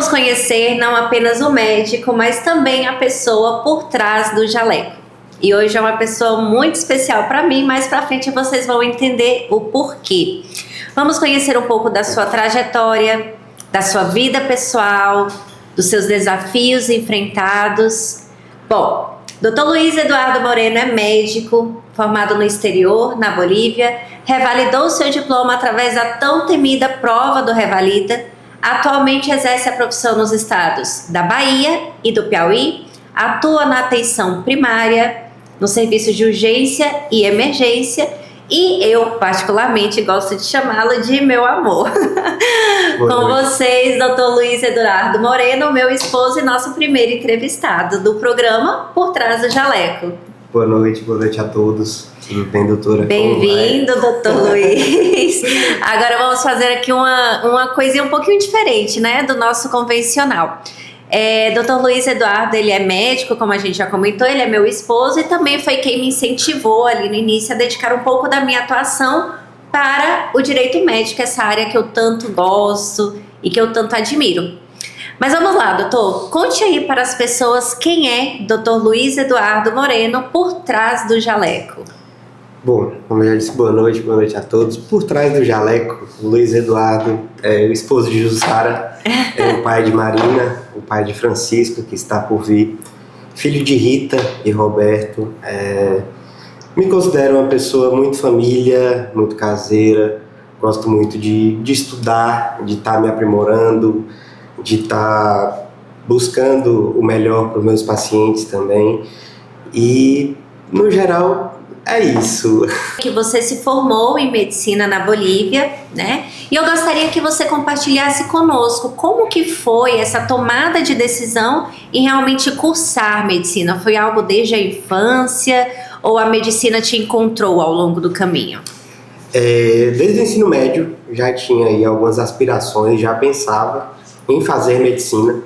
Vamos conhecer não apenas o médico, mas também a pessoa por trás do jaleco. E hoje é uma pessoa muito especial para mim, mais para frente vocês vão entender o porquê. Vamos conhecer um pouco da sua trajetória, da sua vida pessoal, dos seus desafios enfrentados. Bom, Dr. Luiz Eduardo Moreno é médico, formado no exterior, na Bolívia, revalidou seu diploma através da tão temida prova do Revalida. Atualmente exerce a profissão nos estados da Bahia e do Piauí, atua na atenção primária, no serviço de urgência e emergência, e eu particularmente gosto de chamá-lo de meu amor. Com vocês, Dr. Luiz Eduardo Moreno, meu esposo e nosso primeiro entrevistado do programa Por Trás do Jaleco. Boa noite a todos. Tudo bem, doutora? Bem-vindo, doutor Luiz. Agora vamos fazer aqui uma coisinha um pouquinho diferente, né, do nosso convencional. Dr. Luiz Eduardo, ele é médico, como a gente já comentou, ele é meu esposo e também foi quem me incentivou ali no início a dedicar um pouco da minha atuação para o direito médico, essa área que eu tanto gosto e que eu tanto admiro. Mas vamos lá, doutor, conte aí para as pessoas quem é Dr. Luiz Eduardo Moreno por trás do jaleco. Bom, como eu já disse, boa noite a todos. Por trás do jaleco, Luiz Eduardo é o esposo de Jussara, é o pai de Marina, o pai de Francisco, que está por vir, filho de Rita e Roberto. Me considero uma pessoa muito família, muito caseira, gosto muito de estudar, de estar me aprimorando, de estar buscando o melhor para os meus pacientes também. E, no geral, é isso. Que você se formou em medicina na Bolívia, né? E eu gostaria que você compartilhasse conosco como que foi essa tomada de decisão em realmente cursar medicina. Foi algo desde a infância ou a medicina te encontrou ao longo do caminho? Desde o ensino médio já tinha aí algumas aspirações, já pensava em fazer medicina.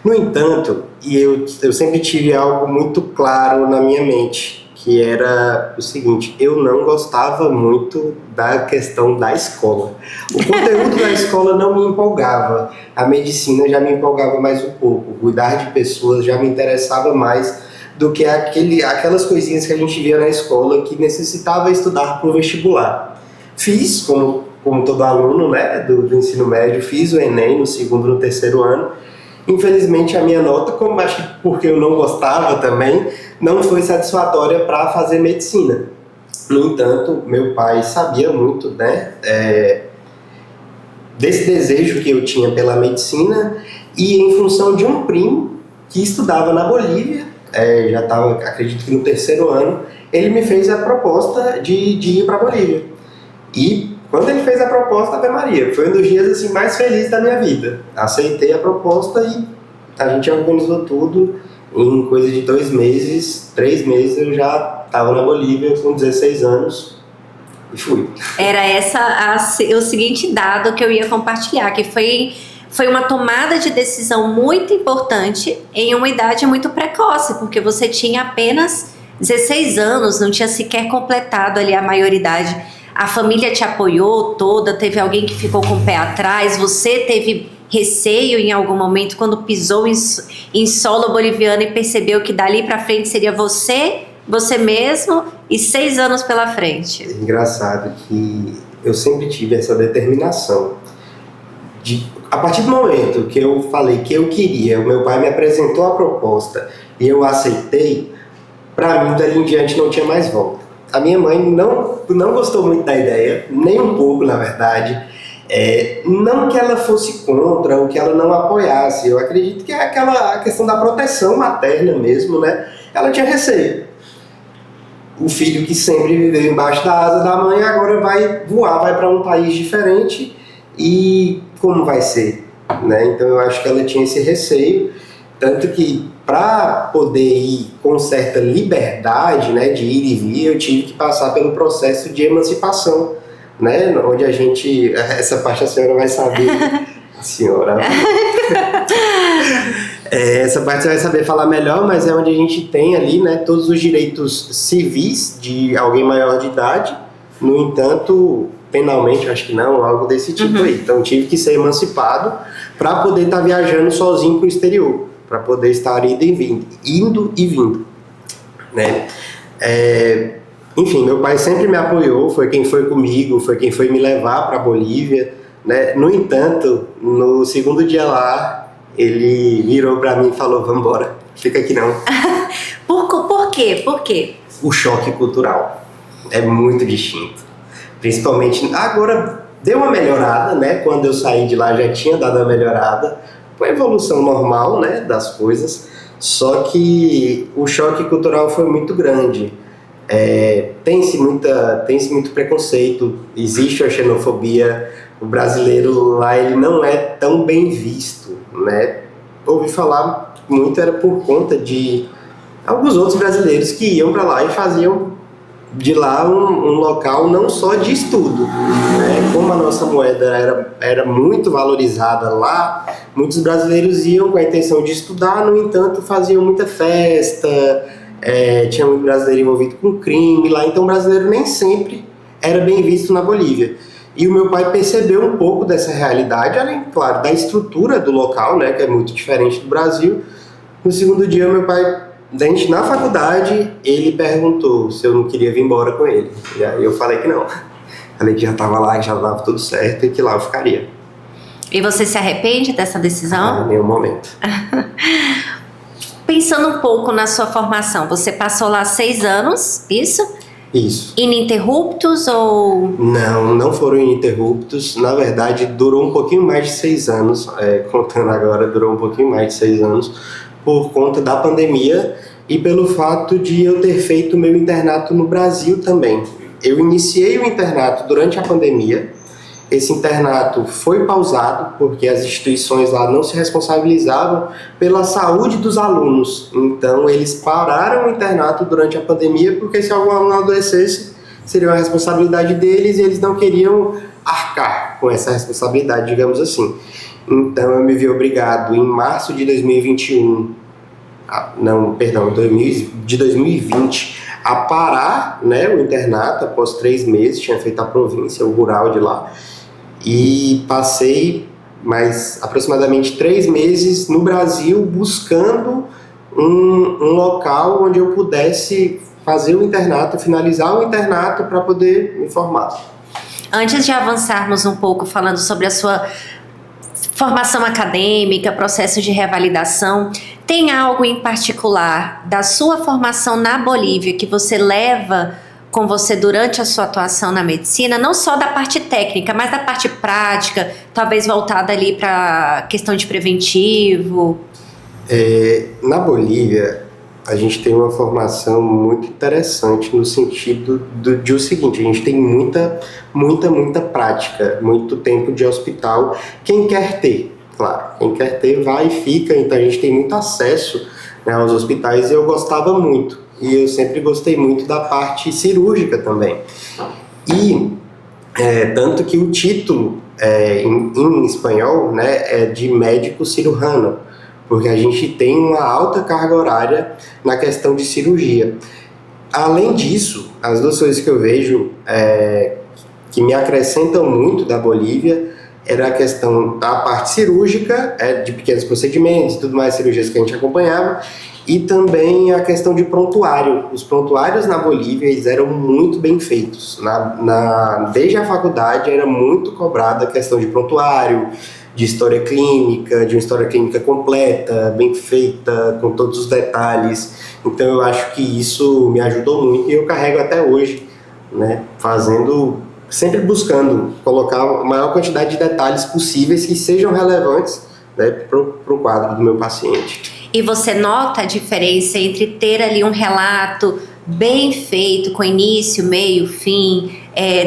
No entanto, eu sempre tive algo muito claro na minha mente, que era o seguinte: eu não gostava muito da questão da escola. O conteúdo da escola não me empolgava, a medicina já me empolgava mais um pouco, cuidar de pessoas já me interessava mais do que aquelas coisinhas que a gente via na escola que necessitava estudar para o vestibular. Fiz, como todo aluno, né, do ensino médio, fiz o Enem no segundo e no terceiro ano. Infelizmente a minha nota, como acho que porque eu não gostava também, não foi satisfatória para fazer medicina. No entanto, meu pai sabia muito, né, desse desejo que eu tinha pela medicina, e em função de um primo que estudava na Bolívia, já estava, acredito que no terceiro ano, ele me fez a proposta de ir para a Bolívia. E quando ele fez a proposta, Ave Maria, foi um dos dias assim, mais felizes da minha vida. Aceitei a proposta e a gente organizou tudo. Em coisa de 2 meses, 3 meses, eu já estava na Bolívia com 16 anos e fui. Era o seguinte dado que eu ia compartilhar, que foi uma tomada de decisão muito importante em uma idade muito precoce, porque você tinha apenas 16 anos, não tinha sequer completado ali a maioridade. A família te apoiou toda, teve alguém que ficou com o pé atrás, você teve receio em algum momento quando pisou em solo boliviano e percebeu que dali para frente seria você mesmo e 6 anos pela frente? É engraçado que eu sempre tive essa determinação. A partir do momento que eu falei que eu queria, o meu pai me apresentou a proposta e eu aceitei, para mim dali em diante não tinha mais volta. A minha mãe não gostou muito da ideia, nem um pouco, na verdade. Não que ela fosse contra ou que ela não apoiasse. Eu acredito que é a questão da proteção materna mesmo, né? Ela tinha receio. O filho que sempre viveu embaixo da asa da mãe agora vai voar, vai para um país diferente, e como vai ser, né? Então eu acho que ela tinha esse receio, tanto que para poder ir com certa liberdade, né, de ir e vir, eu tive que passar pelo processo de emancipação, né, onde a gente, essa parte a senhora vai saber, a senhora, essa parte você vai saber falar melhor, mas é onde a gente tem ali, né, todos os direitos civis de alguém maior de idade. No entanto, penalmente, eu acho que não, algo desse tipo aí. Então tive que ser emancipado para poder estar viajando sozinho para o exterior, para poder estar indo e vindo, né? Enfim, meu pai sempre me apoiou, foi quem foi comigo, foi quem foi me levar para a Bolívia, né? No entanto, no segundo dia lá, ele virou para mim e falou: vamos embora, fica aqui não. Por quê? Por quê? O choque cultural é muito distinto, principalmente agora deu uma melhorada, né? Quando eu saí de lá já tinha dado uma melhorada, foi a evolução normal, né, das coisas, só que o choque cultural foi muito grande. Tem-se muito preconceito, existe a xenofobia, o brasileiro lá ele não é tão bem visto, né? Ouvi falar muito era por conta de alguns outros brasileiros que iam para lá e faziam de lá um local não só de estudo, né? Como a nossa moeda era muito valorizada lá, muitos brasileiros iam com a intenção de estudar, no entanto faziam muita festa, tinha muito brasileiro envolvido com crime lá, então o brasileiro nem sempre era bem visto na Bolívia. E o meu pai percebeu um pouco dessa realidade, além, claro, da estrutura do local, né, que é muito diferente do Brasil. No segundo dia, meu pai, na faculdade, ele perguntou se eu não queria vir embora com ele. E aí eu falei que não. Falei que já estava lá, que já estava tudo certo e que lá eu ficaria. E você se arrepende dessa decisão? Em nenhum momento. Pensando um pouco na sua formação, você passou lá 6 anos, isso? Isso. Ininterruptos ou... Não foram ininterruptos. Na verdade, durou um pouquinho mais de 6 anos. Contando agora, durou um pouquinho mais de 6 anos por conta da pandemia e pelo fato de eu ter feito meu internato no Brasil também. Eu iniciei o internato durante a pandemia. Esse internato foi pausado porque as instituições lá não se responsabilizavam pela saúde dos alunos. Então, eles pararam o internato durante a pandemia porque se algum aluno adoecesse, seria uma responsabilidade deles e eles não queriam arcar com essa responsabilidade, digamos assim. Então, eu me vi obrigado em março de 2021, de 2020, a parar, né, o internato após 3 meses, tinha feito a província, o rural de lá, e passei mais aproximadamente 3 meses no Brasil buscando um local onde eu pudesse fazer o internato, finalizar o internato para poder me formar. Antes de avançarmos um pouco falando sobre a sua formação acadêmica, processo de revalidação, tem algo em particular da sua formação na Bolívia que você leva com você durante a sua atuação na medicina, não só da parte técnica, mas da parte prática, talvez voltada ali para questão de preventivo? Na Bolívia, a gente tem uma formação muito interessante no sentido de o seguinte: a gente tem muita prática, muito tempo de hospital. Quem quer ter, claro, quem quer ter vai e fica, então a gente tem muito acesso, né, aos hospitais, e eu gostava muito. E eu sempre gostei muito da parte cirúrgica também. E tanto que o título em espanhol, né, é de médico cirurgião, porque a gente tem uma alta carga horária na questão de cirurgia. Além disso, as 2 coisas que eu vejo que me acrescentam muito da Bolívia era a questão da parte cirúrgica, de pequenos procedimentos e tudo mais, cirurgias que a gente acompanhava, e também a questão de prontuário. Os prontuários na Bolívia eles eram muito bem feitos. Desde a faculdade era muito cobrada a questão de prontuário, de história clínica, de uma história clínica completa, bem feita, com todos os detalhes. Então eu acho que isso me ajudou muito e eu carrego até hoje, né, sempre buscando colocar a maior quantidade de detalhes possíveis que sejam relevantes, né, para o quadro do meu paciente. E você nota a diferença entre ter ali um relato bem feito, com início, meio, fim,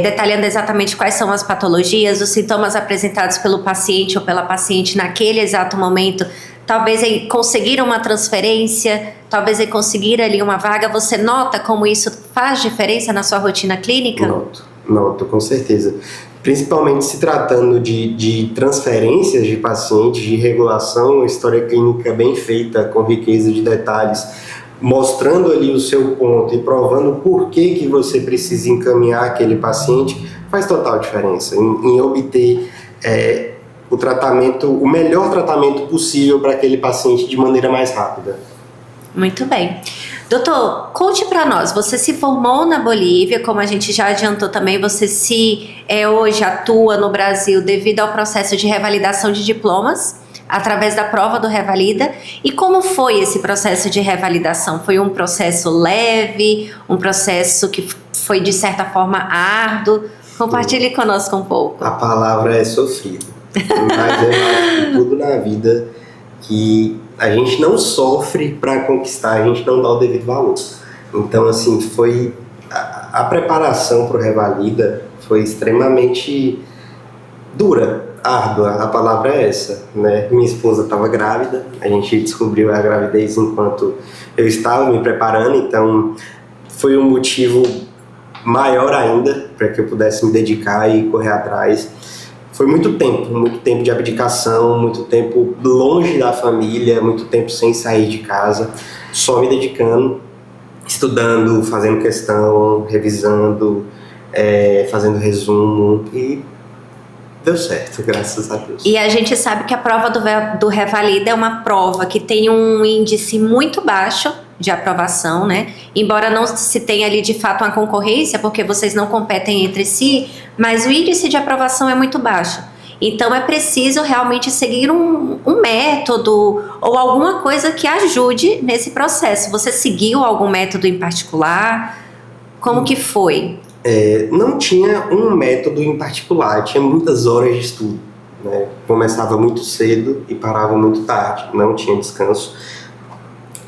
detalhando exatamente quais são as patologias, os sintomas apresentados pelo paciente ou pela paciente naquele exato momento, talvez conseguir uma transferência, talvez conseguir ali uma vaga. Você nota como isso faz diferença na sua rotina clínica? Noto, com certeza. Principalmente se tratando de transferências de pacientes, de regulação, história clínica bem feita, com riqueza de detalhes, mostrando ali o seu ponto e provando por que você precisa encaminhar aquele paciente, faz total diferença em obter o tratamento, o melhor tratamento possível para aquele paciente de maneira mais rápida. Muito bem. Doutor, conte para nós, você se formou na Bolívia, como a gente já adiantou também, você hoje atua no Brasil devido ao processo de revalidação de diplomas, através da prova do Revalida. E como foi esse processo de revalidação? Foi um processo leve, um processo que foi de certa forma árduo? Compartilhe conosco um pouco. A palavra é sofrido, mas eu acho que tudo na vida que a gente não sofre para conquistar, a gente não dá o devido valor. Então, assim, foi a preparação para o Revalida foi extremamente dura, árdua, a palavra é essa, né? Minha esposa estava grávida, a gente descobriu a gravidez enquanto eu estava me preparando, então foi um motivo maior ainda para que eu pudesse me dedicar e correr atrás. Foi muito tempo de abdicação, muito tempo longe da família, muito tempo sem sair de casa, só me dedicando, estudando, fazendo questão, revisando, fazendo resumo e deu certo, graças a Deus. E a gente sabe que a prova do Revalida é uma prova que tem um índice muito baixo de aprovação, né? Embora não se tenha ali de fato uma concorrência, porque vocês não competem entre si, mas o índice de aprovação é muito baixo. Então é preciso realmente seguir um método ou alguma coisa que ajude nesse processo. Você seguiu algum método em particular? Como que foi? Não tinha um método em particular, tinha muitas horas de estudo, né? Começava muito cedo e parava muito tarde, não tinha descanso.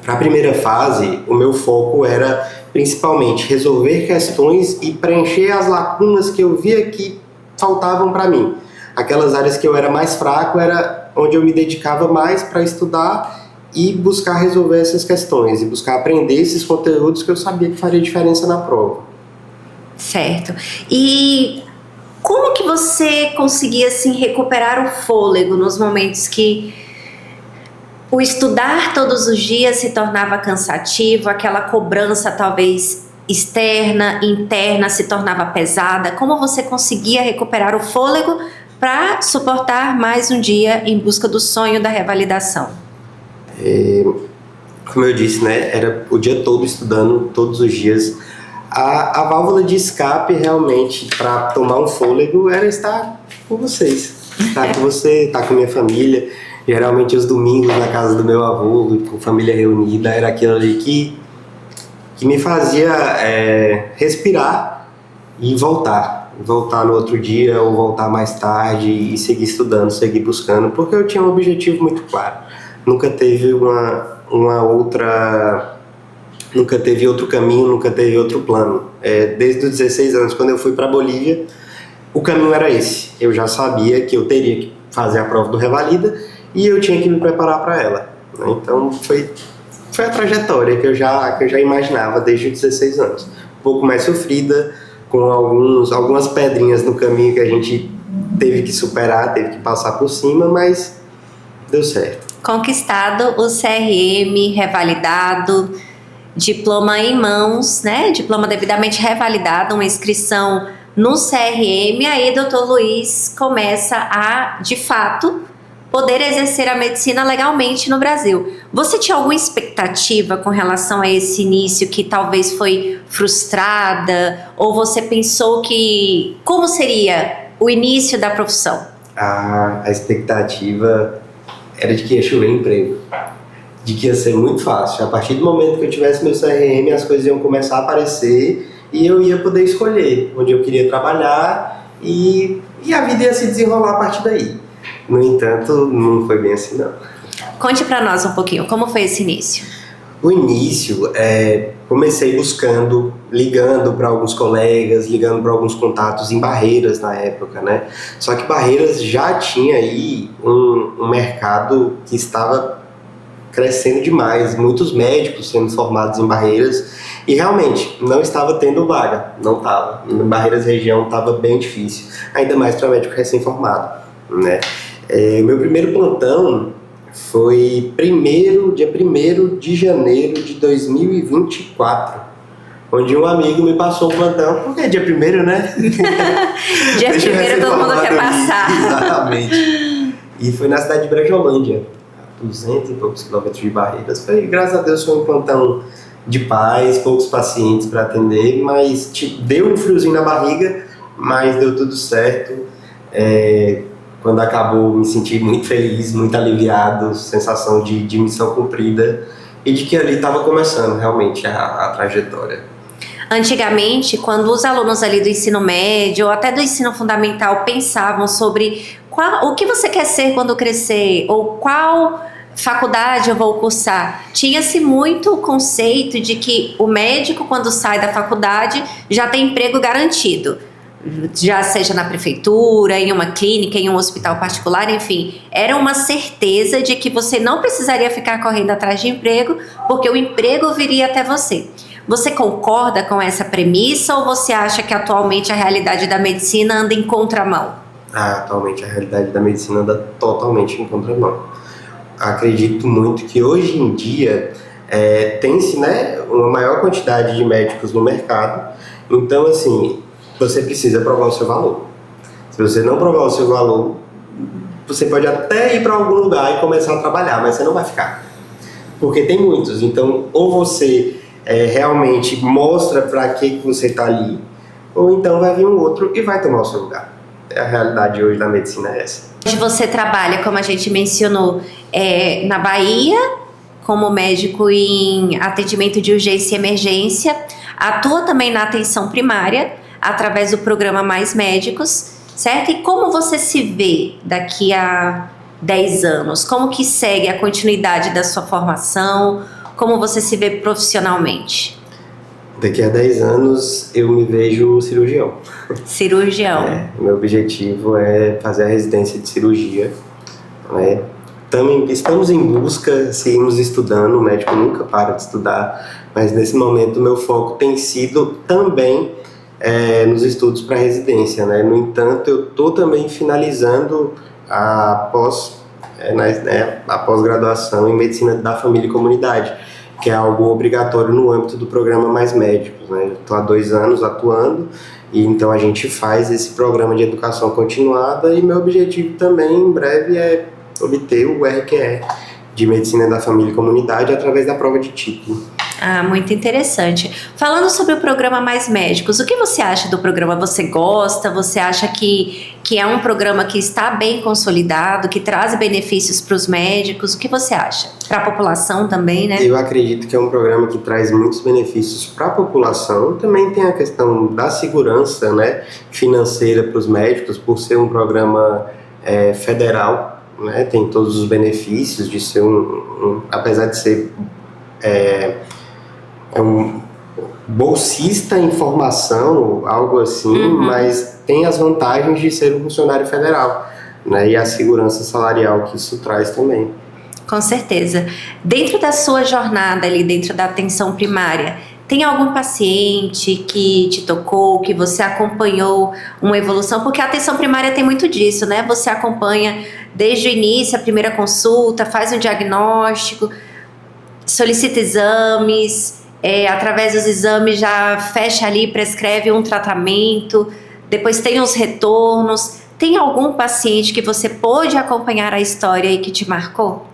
Para a primeira fase, o meu foco era principalmente resolver questões e preencher as lacunas que eu via que faltavam para mim. Aquelas áreas que eu era mais fraco era onde eu me dedicava mais para estudar e buscar resolver essas questões e buscar aprender esses conteúdos que eu sabia que faria diferença na prova. Certo. E como que você conseguia assim recuperar o fôlego nos momentos que o estudar todos os dias se tornava cansativo, aquela cobrança talvez externa, interna se tornava pesada? Como você conseguia recuperar o fôlego para suportar mais um dia em busca do sonho da revalidação? Como eu disse, né, era o dia todo estudando, todos os dias. A válvula de escape realmente para tomar um fôlego era estar com vocês, estar com você, estar com a minha família. Geralmente os domingos na casa do meu avô, com família reunida, era aquilo ali que me fazia respirar e voltar no outro dia ou voltar mais tarde e seguir estudando, seguir buscando, porque eu tinha um objetivo muito claro. Nunca teve nunca teve outro caminho, nunca teve outro plano. Desde os 16 anos, quando eu fui para a Bolívia, o caminho era esse. Eu já sabia que eu teria que fazer a prova do Revalida e eu tinha que me preparar para ela. Então foi a trajetória que eu já imaginava desde os 16 anos. Um pouco mais sofrida, com algumas pedrinhas no caminho que a gente teve que superar, teve que passar por cima, mas deu certo. Conquistado o CRM, revalidado, diploma em mãos, né? Diploma devidamente revalidado, uma inscrição no CRM, aí Dr. Luiz começa a, de fato, poder exercer a medicina legalmente no Brasil. Você tinha alguma expectativa com relação a esse início que talvez foi frustrada? Ou você pensou que como seria o início da profissão? A expectativa era de que ia chover emprego, de que ia ser muito fácil. A partir do momento que eu tivesse meu CRM, as coisas iam começar a aparecer e eu ia poder escolher onde eu queria trabalhar e a vida ia se desenrolar a partir daí. No entanto, não foi bem assim, não. Conte para nós um pouquinho, como foi esse início? O início, comecei buscando, ligando para alguns colegas, ligando para alguns contatos em Barreiras na época, né? Só que Barreiras já tinha aí um mercado que estava crescendo demais, muitos médicos sendo formados em Barreiras e realmente não estava tendo vaga, não estava. Em Barreiras região estava bem difícil, ainda mais para médico recém-formado, né? Meu primeiro plantão foi dia 1º de janeiro de 2024, onde um amigo me passou o plantão, porque é dia 1º, né? Dia 1º todo mundo quer passar. Exatamente. E foi na cidade de Brejolândia, a 200 e poucos quilômetros de Barreiras. Foi, graças a Deus, foi um plantão de paz, poucos pacientes para atender, mas deu um friozinho na barriga, mas deu tudo certo. Quando acabou, me senti muito feliz, muito aliviado, sensação de missão cumprida e de que ali estava começando realmente a trajetória. Antigamente, quando os alunos ali do ensino médio ou até do ensino fundamental pensavam sobre o que você quer ser quando crescer ou qual faculdade eu vou cursar, tinha-se muito o conceito de que o médico, quando sai da faculdade, já tem emprego garantido. Já seja na prefeitura, em uma clínica, em um hospital particular, enfim, era uma certeza de que você não precisaria ficar correndo atrás de emprego, porque o emprego viria até você. Você concorda com essa premissa ou você acha que atualmente a realidade da medicina anda em contramão? Atualmente a realidade da medicina anda totalmente em contramão. Acredito muito que hoje em dia tem-se, né, uma maior quantidade de médicos no mercado, então assim, você precisa provar o seu valor. Se você não provar o seu valor, você pode até ir para algum lugar e começar a trabalhar, mas você não vai ficar. Porque tem muitos, então ou você realmente mostra para que você está ali, ou então vai vir um outro e vai tomar o seu lugar. A realidade hoje da medicina é essa. Hoje você trabalha, como a gente mencionou, na Bahia, como médico em atendimento de urgência e emergência, atua também na atenção primária, através do programa Mais Médicos, certo? E como você se vê daqui a 10 anos? Como que segue a continuidade da sua formação? Como você se vê profissionalmente? Daqui a 10 anos eu me vejo cirurgião. Cirurgião. Meu objetivo é fazer a residência de cirurgia. Estamos em busca, seguimos estudando, o médico nunca para de estudar, mas nesse momento o meu foco tem sido também nos estudos para residência, né? No entanto, eu estou também finalizando a pós-graduação em Medicina da Família e Comunidade, que é algo obrigatório no âmbito do programa Mais Médicos, né? Estou há 2 anos atuando, e então a gente faz esse programa de educação continuada, e meu objetivo também, em breve, é obter o RQE de Medicina da Família e Comunidade através da prova de título. Muito interessante. Falando sobre o programa Mais Médicos, o que você acha do programa? Você gosta? Você acha que é um programa que está bem consolidado, que traz benefícios para os médicos? O que você acha? Para a população também, né? Eu acredito que é um programa que traz muitos benefícios para a população. Também tem a questão da segurança, né, financeira para os médicos, por ser um programa federal, né, tem todos os benefícios de ser apesar de ser um bolsista em formação, algo assim, mas tem as vantagens de ser um funcionário federal, né, e a segurança salarial que isso traz também. Com certeza. Dentro da sua jornada ali, dentro da atenção primária, tem algum paciente que te tocou, que você acompanhou uma evolução? Porque a atenção primária tem muito disso, né? Você acompanha desde o início, a primeira consulta, faz um diagnóstico, solicita exames, através dos exames já fecha ali, prescreve um tratamento, depois tem os retornos. Tem algum paciente que você pôde acompanhar a história e que te marcou?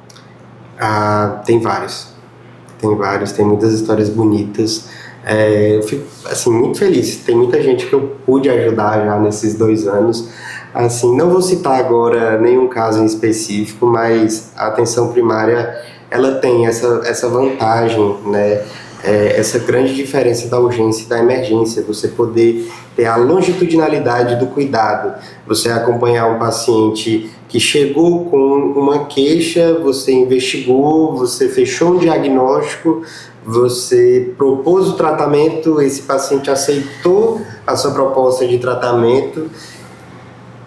Tem vários, tem muitas histórias bonitas. Eu fico assim, muito feliz, tem muita gente que eu pude ajudar já nesses 2 anos. Assim, não vou citar agora nenhum caso em específico, mas a atenção primária ela tem essa vantagem, né? Essa grande diferença da urgência e da emergência, você poder ter a longitudinalidade do cuidado, você acompanhar um paciente que chegou com uma queixa, você investigou, você fechou um diagnóstico, você propôs o tratamento, esse paciente aceitou a sua proposta de tratamento,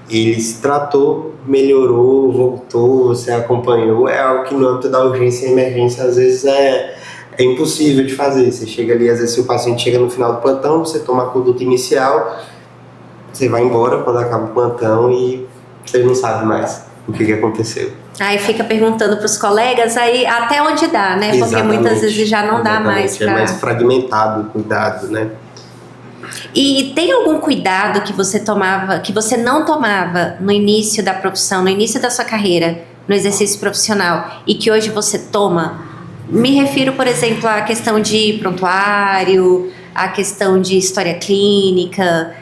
ele se tratou, melhorou, voltou, você acompanhou. É algo que no âmbito da urgência e emergência às vezes é impossível de fazer. Você chega ali, às vezes se o paciente chega no final do plantão, você toma a conduta inicial, você vai embora quando acaba o plantão e você não sabe mais o que aconteceu. Aí fica perguntando para os colegas, aí até onde dá, né? Porque muitas vezes já não dá mais. É mais fragmentado o cuidado, né? E tem algum cuidado que você tomava, que você não tomava no início da profissão, no início da sua carreira, no exercício profissional, e que hoje você toma? Me refiro, por exemplo, à questão de prontuário, à questão de história clínica,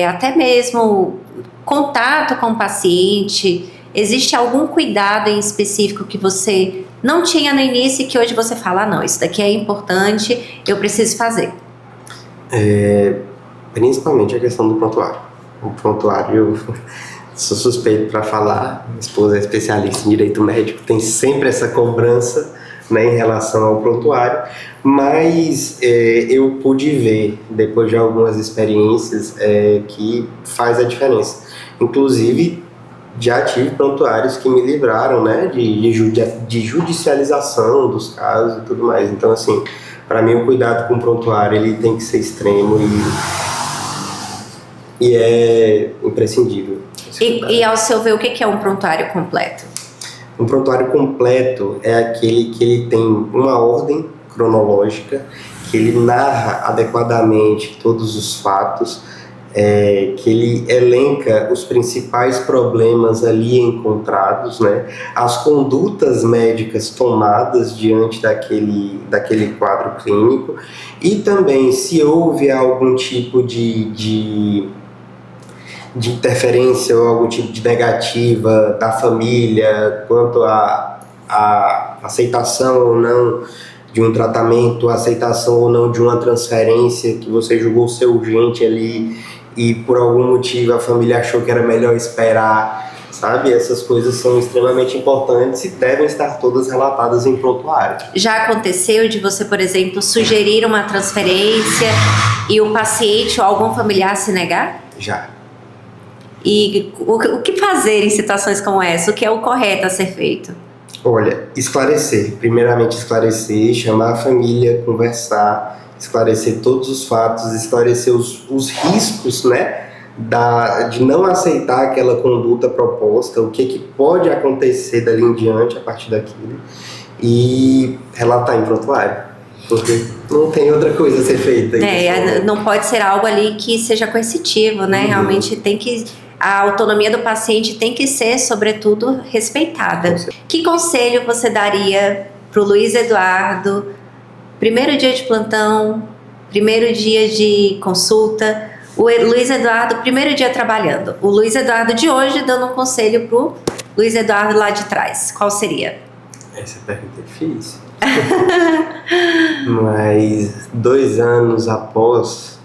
até mesmo contato com o paciente. Existe algum cuidado em específico que você não tinha no início e que hoje você fala, não, isso daqui é importante, eu preciso fazer? Principalmente a questão do prontuário. O prontuário, eu sou suspeito para falar, minha esposa é especialista em direito médico, tem sempre essa cobrança, né, em relação ao prontuário, mas eu pude ver, depois de algumas experiências, que faz a diferença. Inclusive, já tive prontuários que me livraram, né, de judicialização dos casos e tudo mais. Então, assim, para mim o cuidado com o prontuário ele tem que ser extremo e é imprescindível. E ao seu ver, o que é um prontuário completo? Um prontuário completo é aquele que ele tem uma ordem cronológica, que ele narra adequadamente todos os fatos, que ele elenca os principais problemas ali encontrados, né? As condutas médicas tomadas diante daquele quadro clínico e também se houve algum tipo de interferência ou algum tipo de negativa da família quanto à aceitação ou não de um tratamento, aceitação ou não de uma transferência que você julgou ser urgente ali e por algum motivo a família achou que era melhor esperar, sabe? Essas coisas são extremamente importantes e devem estar todas relatadas em prontuário. Já aconteceu de você, por exemplo, sugerir uma transferência e o paciente ou algum familiar se negar? Já. E o que fazer em situações como essa? O que é o correto a ser feito? Olha, esclarecer. Primeiramente esclarecer, chamar a família, conversar, esclarecer todos os fatos, esclarecer os riscos, né, de não aceitar aquela conduta proposta, o que pode acontecer dali em diante a partir daquilo e relatar em prontuário. Porque não tem outra coisa a ser feita. Não pode ser algo ali que seja coercitivo, né? Realmente tem que... A autonomia do paciente tem que ser, sobretudo, respeitada. Que conselho você daria para o Luiz Eduardo, primeiro dia de plantão, primeiro dia de consulta, o Luiz Eduardo, primeiro dia trabalhando, o Luiz Eduardo de hoje dando um conselho para o Luiz Eduardo lá de trás? Qual seria? Essa pergunta é difícil. Mas 2 anos após...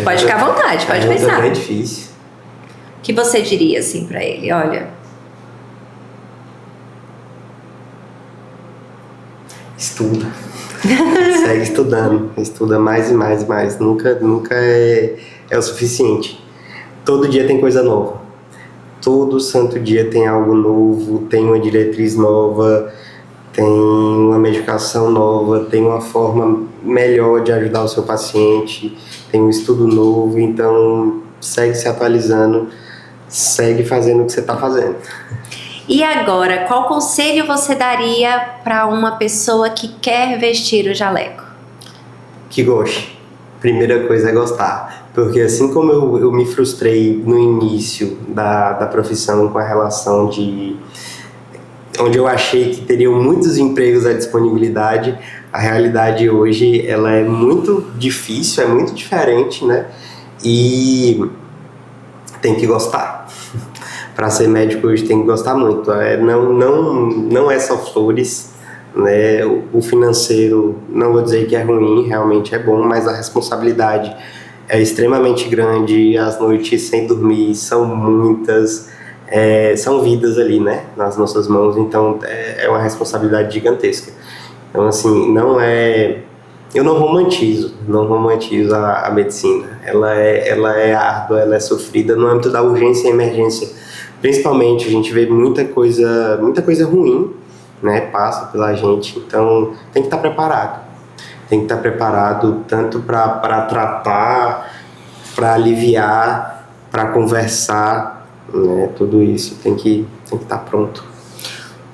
Pode ficar à vontade, pode pensar. É difícil. O que você diria assim para ele? Olha, estuda. Segue estudando. Estuda mais e mais e mais. Nunca é o suficiente. Todo dia tem coisa nova. Todo santo dia tem algo novo, tem uma diretriz nova, tem uma medicação nova, tem uma forma melhor de ajudar o seu paciente, tem um estudo novo, então segue se atualizando, segue fazendo o que você está fazendo. E agora, qual conselho você daria para uma pessoa que quer vestir o jaleco? Que goste. Primeira coisa é gostar, porque assim como eu me frustrei no início da profissão com a relação de... onde eu achei que teriam muitos empregos à disponibilidade, a realidade hoje ela é muito difícil, é muito diferente, né? E tem que gostar. Para ser médico hoje tem que gostar muito. Não é só flores, né? O financeiro, não vou dizer que é ruim, realmente é bom, mas a responsabilidade é extremamente grande, as noites sem dormir são muitas, são vidas ali, né, nas nossas mãos, então é uma responsabilidade gigantesca. Então, assim, eu não romantizo a medicina, ela é árdua, ela é sofrida no âmbito da urgência e emergência, principalmente a gente vê muita coisa ruim, né, passa pela gente, então tem que estar preparado tanto para tratar, para aliviar, para conversar, né, tudo isso tem que estar pronto.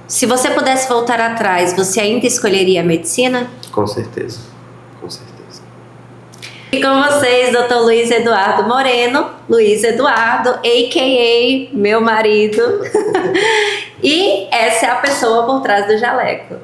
Se você pudesse voltar atrás, você ainda escolheria a medicina? Com certeza, com certeza. E com vocês, Dr. Luiz Eduardo Moreno, Luiz Eduardo, a.k.a. meu marido. E essa é a pessoa por trás do jaleco.